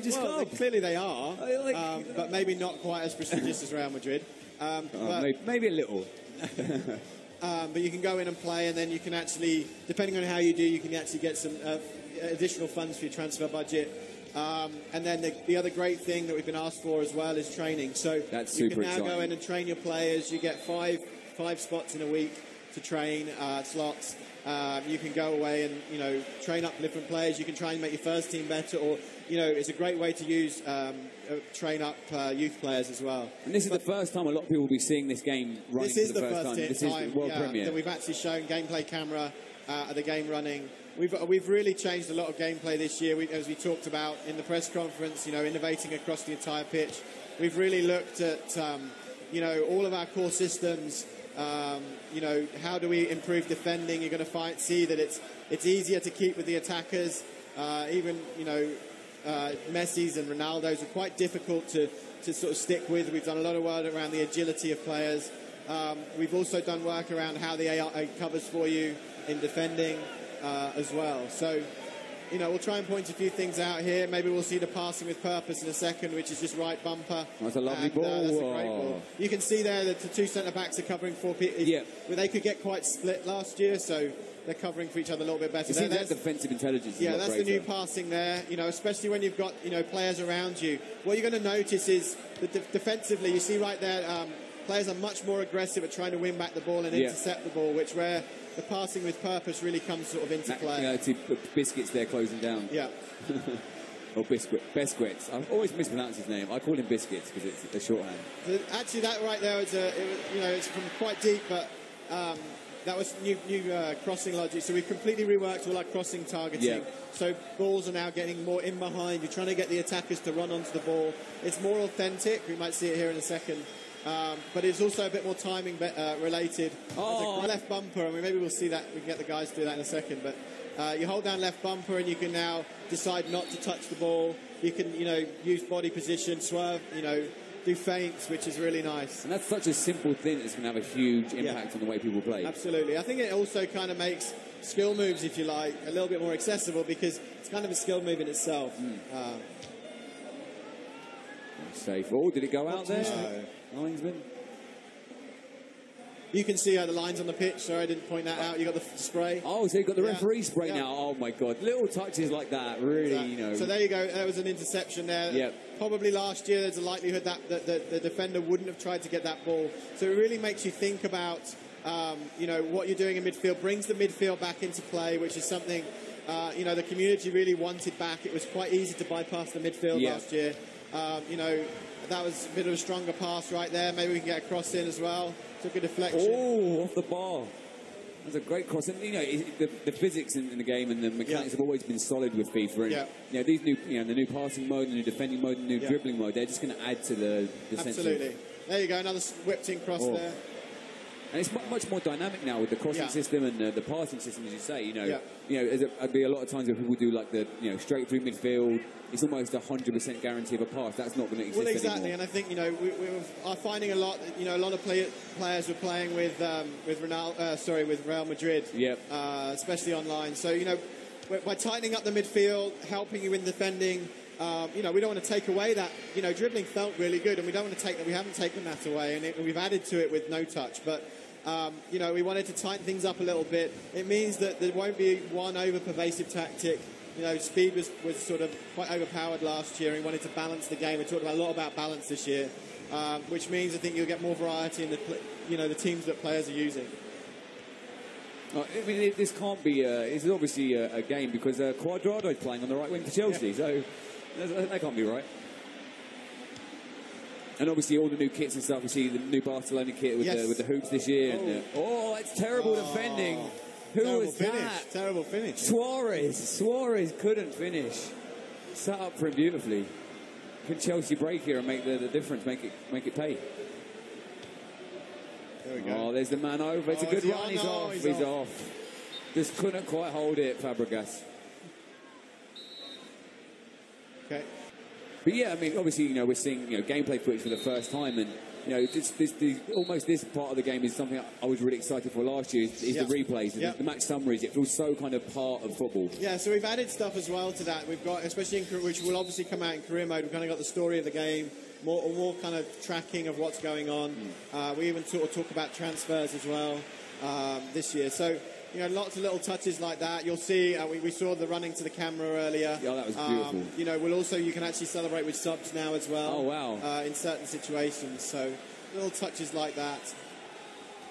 Well, clearly they are, but maybe not quite as prestigious as Real Madrid. Maybe a little. But you can go in and play, and then you can actually, depending on how you do, you can actually get some additional funds for your transfer budget. And then the other great thing that we've been asked for as well is training. So that's you super can now exciting. go in and train your players. You get five spots in a week to train slots. You can go away and, you know, train up different players. You can try and make your first team better, or, you know, it's a great way to use train up youth players as well. And this is the first time a lot of people will be seeing this game running. This is for the first time. This is the world premiere that we've actually shown gameplay camera of the game running. We've really changed a lot of gameplay this year, as we talked about in the press conference. You know, innovating across the entire pitch. We've really looked at you know, all of our core systems. You know, how do we improve defending? You're going to see that it's easier to keep with the attackers. Even, you know, Messi's and Ronaldo's are quite difficult to sort of stick with. We've done a lot of work around the agility of players. We've also done work around how the AI covers for you in defending as well. So, you know, we'll try and point a few things out here. Maybe we'll see the passing with purpose in a second, which is just right bumper. That's a lovely ball. That's a great ball. You can see there that the two centre-backs are covering four people. Yeah. Well, they could get quite split last year, so they're covering for each other a little bit better. You see that defensive intelligence. Yeah, that's the new passing there. You know, especially when you've got, you know, players around you. What you're going to notice is that defensively, you see right there, players are much more aggressive at trying to win back the ball and intercept the ball, which where the passing with purpose really comes sort of into play. Yeah, see Biscuits there closing down. Yeah. Or Biscuits. I always mispronounce his name. I call him Biscuits because it's a shorthand. Actually, that right there is you know, it's from quite deep, but that was new crossing logic. So we've completely reworked all our crossing targeting. Yeah. So balls are now getting more in behind. You're trying to get the attackers to run onto the ball. It's more authentic. We might see it here in a second. But it's also a bit more timing related. Oh. Left bumper, and maybe we'll see that. We can get the guys to do that in a second. But you hold down left bumper, and you can now decide not to touch the ball. You can, you know, use body position, swerve, you know, do feints, which is really nice. And that's such a simple thing that's going to have a huge impact on the way people play. Absolutely. I think it also kind of makes skill moves, if you like, a little bit more accessible because it's kind of a skill move in itself. Safe. Oh, did it go out there? Linesman. You can see the lines on the pitch. Sorry, I didn't point that out. You got the spray. Oh, so you've got the referee spray now. Oh my God! Little touches like that, really, you know. So there you go. There was an interception there. Yeah. Probably last year, there's a likelihood that the defender wouldn't have tried to get that ball. So it really makes you think about, you know, what you're doing in midfield. Brings the midfield back into play, which is something, you know, the community really wanted back. It was quite easy to bypass the midfield last year. You know, that was a bit of a stronger pass right there. Maybe we can get a cross in as well. Took a deflection. Oh, off the bar. That's a great cross. And, you know, the physics in the game and the mechanics have always been solid with FIFA. And, you know, these new, you know, the new passing mode, the new defending mode, the new dribbling mode, they're just going to add to the sense of... Absolutely. There you go, another whipped-in cross there. And it's much more dynamic now with the crossing system and the passing system, as you say. You know, there'd be a lot of times where people do like the straight through midfield. It's almost 100% guarantee of a pass. That's not going to exist anymore. Well, exactly, anymore. And I think we are finding a lot. You know, a lot of players were playing with Real Madrid. Especially online. So you know, by tightening up the midfield, helping you in defending. You know, we don't want to take away that. You know, dribbling felt really good, and we don't want to take that. We haven't taken that away, and we've added to it with no touch. But you know, we wanted to tighten things up a little bit. It means that there won't be one over-pervasive tactic. You know, speed was sort of quite overpowered last year, and we wanted to balance the game. We talked a lot about balance this year, which means I think you'll get more variety in the teams that players are using. I mean, this can't be. It's obviously a game because Cuadrado is playing on the right wing for Chelsea, so that can't be right. And obviously all the new kits and stuff. We see the new Barcelona kit with the hoops this year. And, that's terrible defending. Who was that? Terrible finish. Suarez couldn't finish. Set up for him beautifully. Could Chelsea break here and make the difference? Make it pay. There we go. Oh, there's the man over. It's a good run. He's off. He's off. Just couldn't quite hold it, Fabregas. Okay. But yeah, I mean, obviously, you know, we're seeing gameplay footage for the first time, and you know, almost this part of the game is something I was really excited for last year. Is the replays, the match summaries. It feels so kind of part of football. Yeah, so we've added stuff as well to that. We've got, especially in which will obviously come out in career mode. We've kind of got the story of the game, more kind of tracking of what's going on. We even sort of talk about transfers as well this year. So, you know, lots of little touches like that. You'll see, we saw the running to the camera earlier. Yeah, that was beautiful. You know, you can actually celebrate with subs now as well. Oh, wow. In certain situations. So, little touches like that.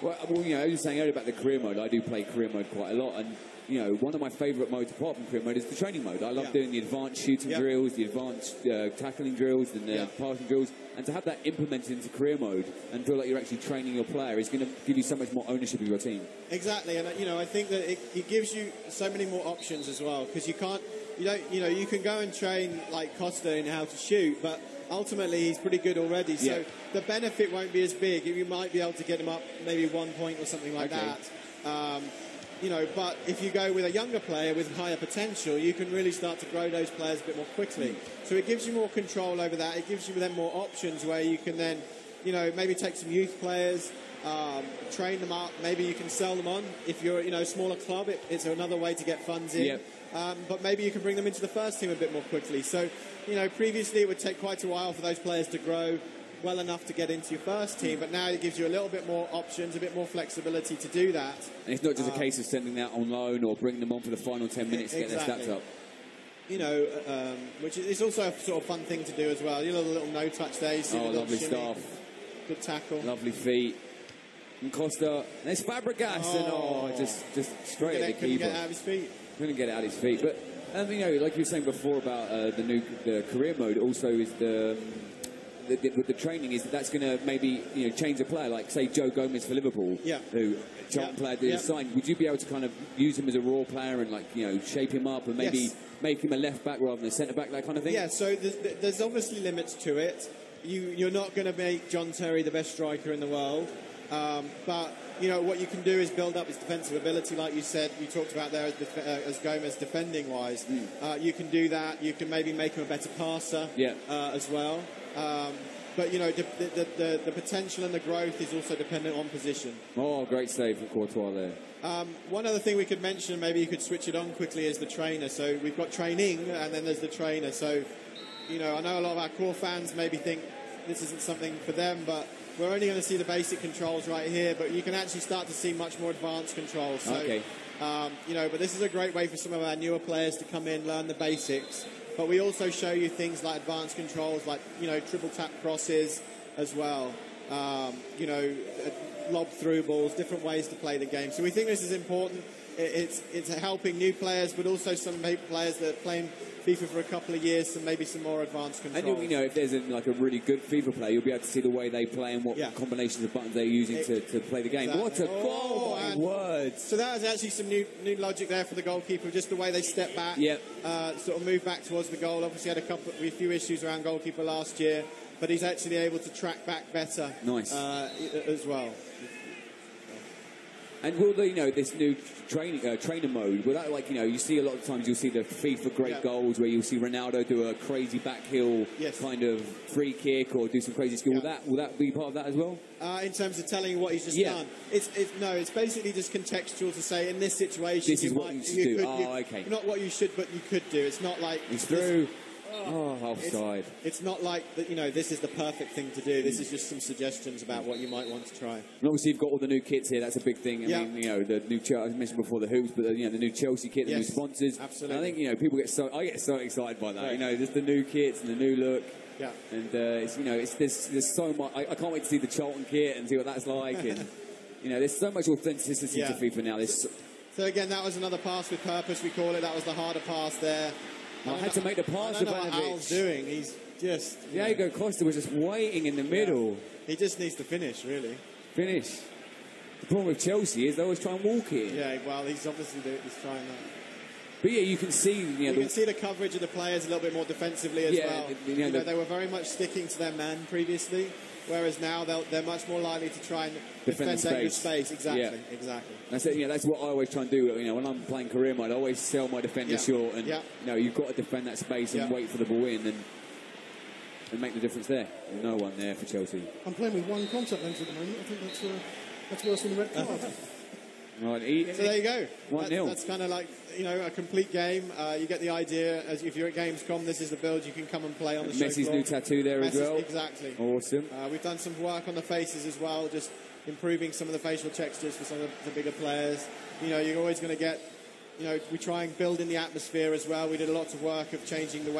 Well, you know, I was saying earlier about the career mode. I do play career mode quite a lot. And, you know, one of my favourite modes apart from career mode is the training mode. I love doing the advanced shooting drills, the advanced tackling drills, and the passing drills. And to have that implemented into career mode and feel like you're actually training your player is going to give you so much more ownership of your team. Exactly, and you know, I think that it gives you so many more options as well, because you can go and train like Costa in how to shoot, but ultimately he's pretty good already. So the benefit won't be as big. You might be able to get him up maybe 1 point or something like that. You know, but if you go with a younger player with higher potential, you can really start to grow those players a bit more quickly. So it gives you more control over that. It gives you then more options where you can then, you know, maybe take some youth players, train them up. Maybe you can sell them on. If you're, you know, a smaller club, it's another way to get funds in. But maybe you can bring them into the first team a bit more quickly. So, you know, previously it would take quite a while for those players to grow well enough to get into your first team, but now it gives you a little bit more options, a bit more flexibility to do that. And it's not just a case of sending that on loan or bringing them on for the final 10 minutes to get their stats up. You know, which is also a sort of fun thing to do as well. You know, the little no-touch there. You see the lovely shimmy, stuff. Good tackle. Lovely feet. And Costa, there's Fabregas, and just straight at the keeper. Couldn't get out of his feet. Couldn't get out of his feet. But, you know, like you were saying before about the career mode, also is with the training is that's going to maybe, you know, change a player, like say Joe Gomez for Liverpool, who Charlton player did sign. Would you be able to kind of use him as a raw player and, like, you know, shape him up and maybe make him a left back rather than a centre back, that kind of thing? Yeah, so there's obviously limits to it. You're not going to make John Terry the best striker in the world, but you know what you can do is build up his defensive ability, like you said. You talked about there as Gomez defending wise. You can do that. You can maybe make him a better passer as well. But, you know, the potential and the growth is also dependent on position. Oh, great save from Courtois there. One other thing we could mention, maybe you could switch it on quickly, is the trainer. So we've got training and then there's the trainer. So, you know, I know a lot of our core fans maybe think this isn't something for them, but we're only going to see the basic controls right here, but you can actually start to see much more advanced controls. So, you know, but this is a great way for some of our newer players to come in, learn the basics. But we also show you things like advanced controls, like, you know, triple tap crosses as well. You know, lob through balls, different ways to play the game. So we think this is important. It's helping new players, but also some players that are playing FIFA for a couple of years, and maybe some more advanced controls. And you know, if there's like a really good FIFA player, you'll be able to see the way they play and what combinations of buttons they're using to play the game. Exactly. What a goal, my words! So that was actually some new logic there for the goalkeeper, just the way they step back, sort of move back towards the goal. Obviously had a few issues around goalkeeper last year, but he's actually able to track back better. Nice. As well. And will the, you know, this new trainer mode, will that, like, you know, you see a lot of times you'll see the FIFA great goals where you'll see Ronaldo do a crazy back heel kind of free kick or do some crazy skill. Will that be part of that as well? In terms of telling you what he's just done? No, it's basically just contextual to say in this situation this is what you should do. Okay. Not what you should, but you could do. It's not like... It's through... Oh, offside. It's not like, you know, this is the perfect thing to do. This is just some suggestions about what you might want to try. And obviously, you've got all the new kits here. That's a big thing. I mean, you know, the new I mentioned before the hoops, but you know, the new Chelsea kit, the new sponsors. Absolutely. And I think, you know, I get so excited by that. Right. You know, just the new kits and the new look. Yeah. And it's, you know, there's so much. I can't wait to see the Charlton kit and see what that's like. And you know, there's so much authenticity to FIFA now. So again, that was another pass with purpose. We call it. That was the harder pass there. I had to make the pass to Ivanovic. I don't know what Al's doing. He's just... Diego Costa was just waiting in the middle. He just needs to finish, really. Finish. The problem with Chelsea is they always try and walk in. Yeah, well, he's obviously trying that. But yeah, you can see... You can see the coverage of the players a little bit more defensively as well. You know, they were very much sticking to their man previously, whereas now they're much more likely to try and defend that good space. Exactly, exactly. That's it. You know, that's what I always try and do. You know, when I'm playing career mode, I always sell my defender short, and you know, you've got to defend that space and wait for the ball in. And and make the difference there. No one there for Chelsea. I'm playing with one contact lens at the moment. I think that's worse than the red card. Right, so there you go. 1-0. That's kind of like, you know, a complete game. You get the idea. As if you're at Gamescom, this is the build you can come and play on the show Messi's floor. new tattoo there as well. Exactly. Awesome. We've done some work on the faces as well, just improving some of the facial textures for some of the bigger players. You know, you're always going to get, you know, we try and build in the atmosphere as well. We did a lot of work of changing the way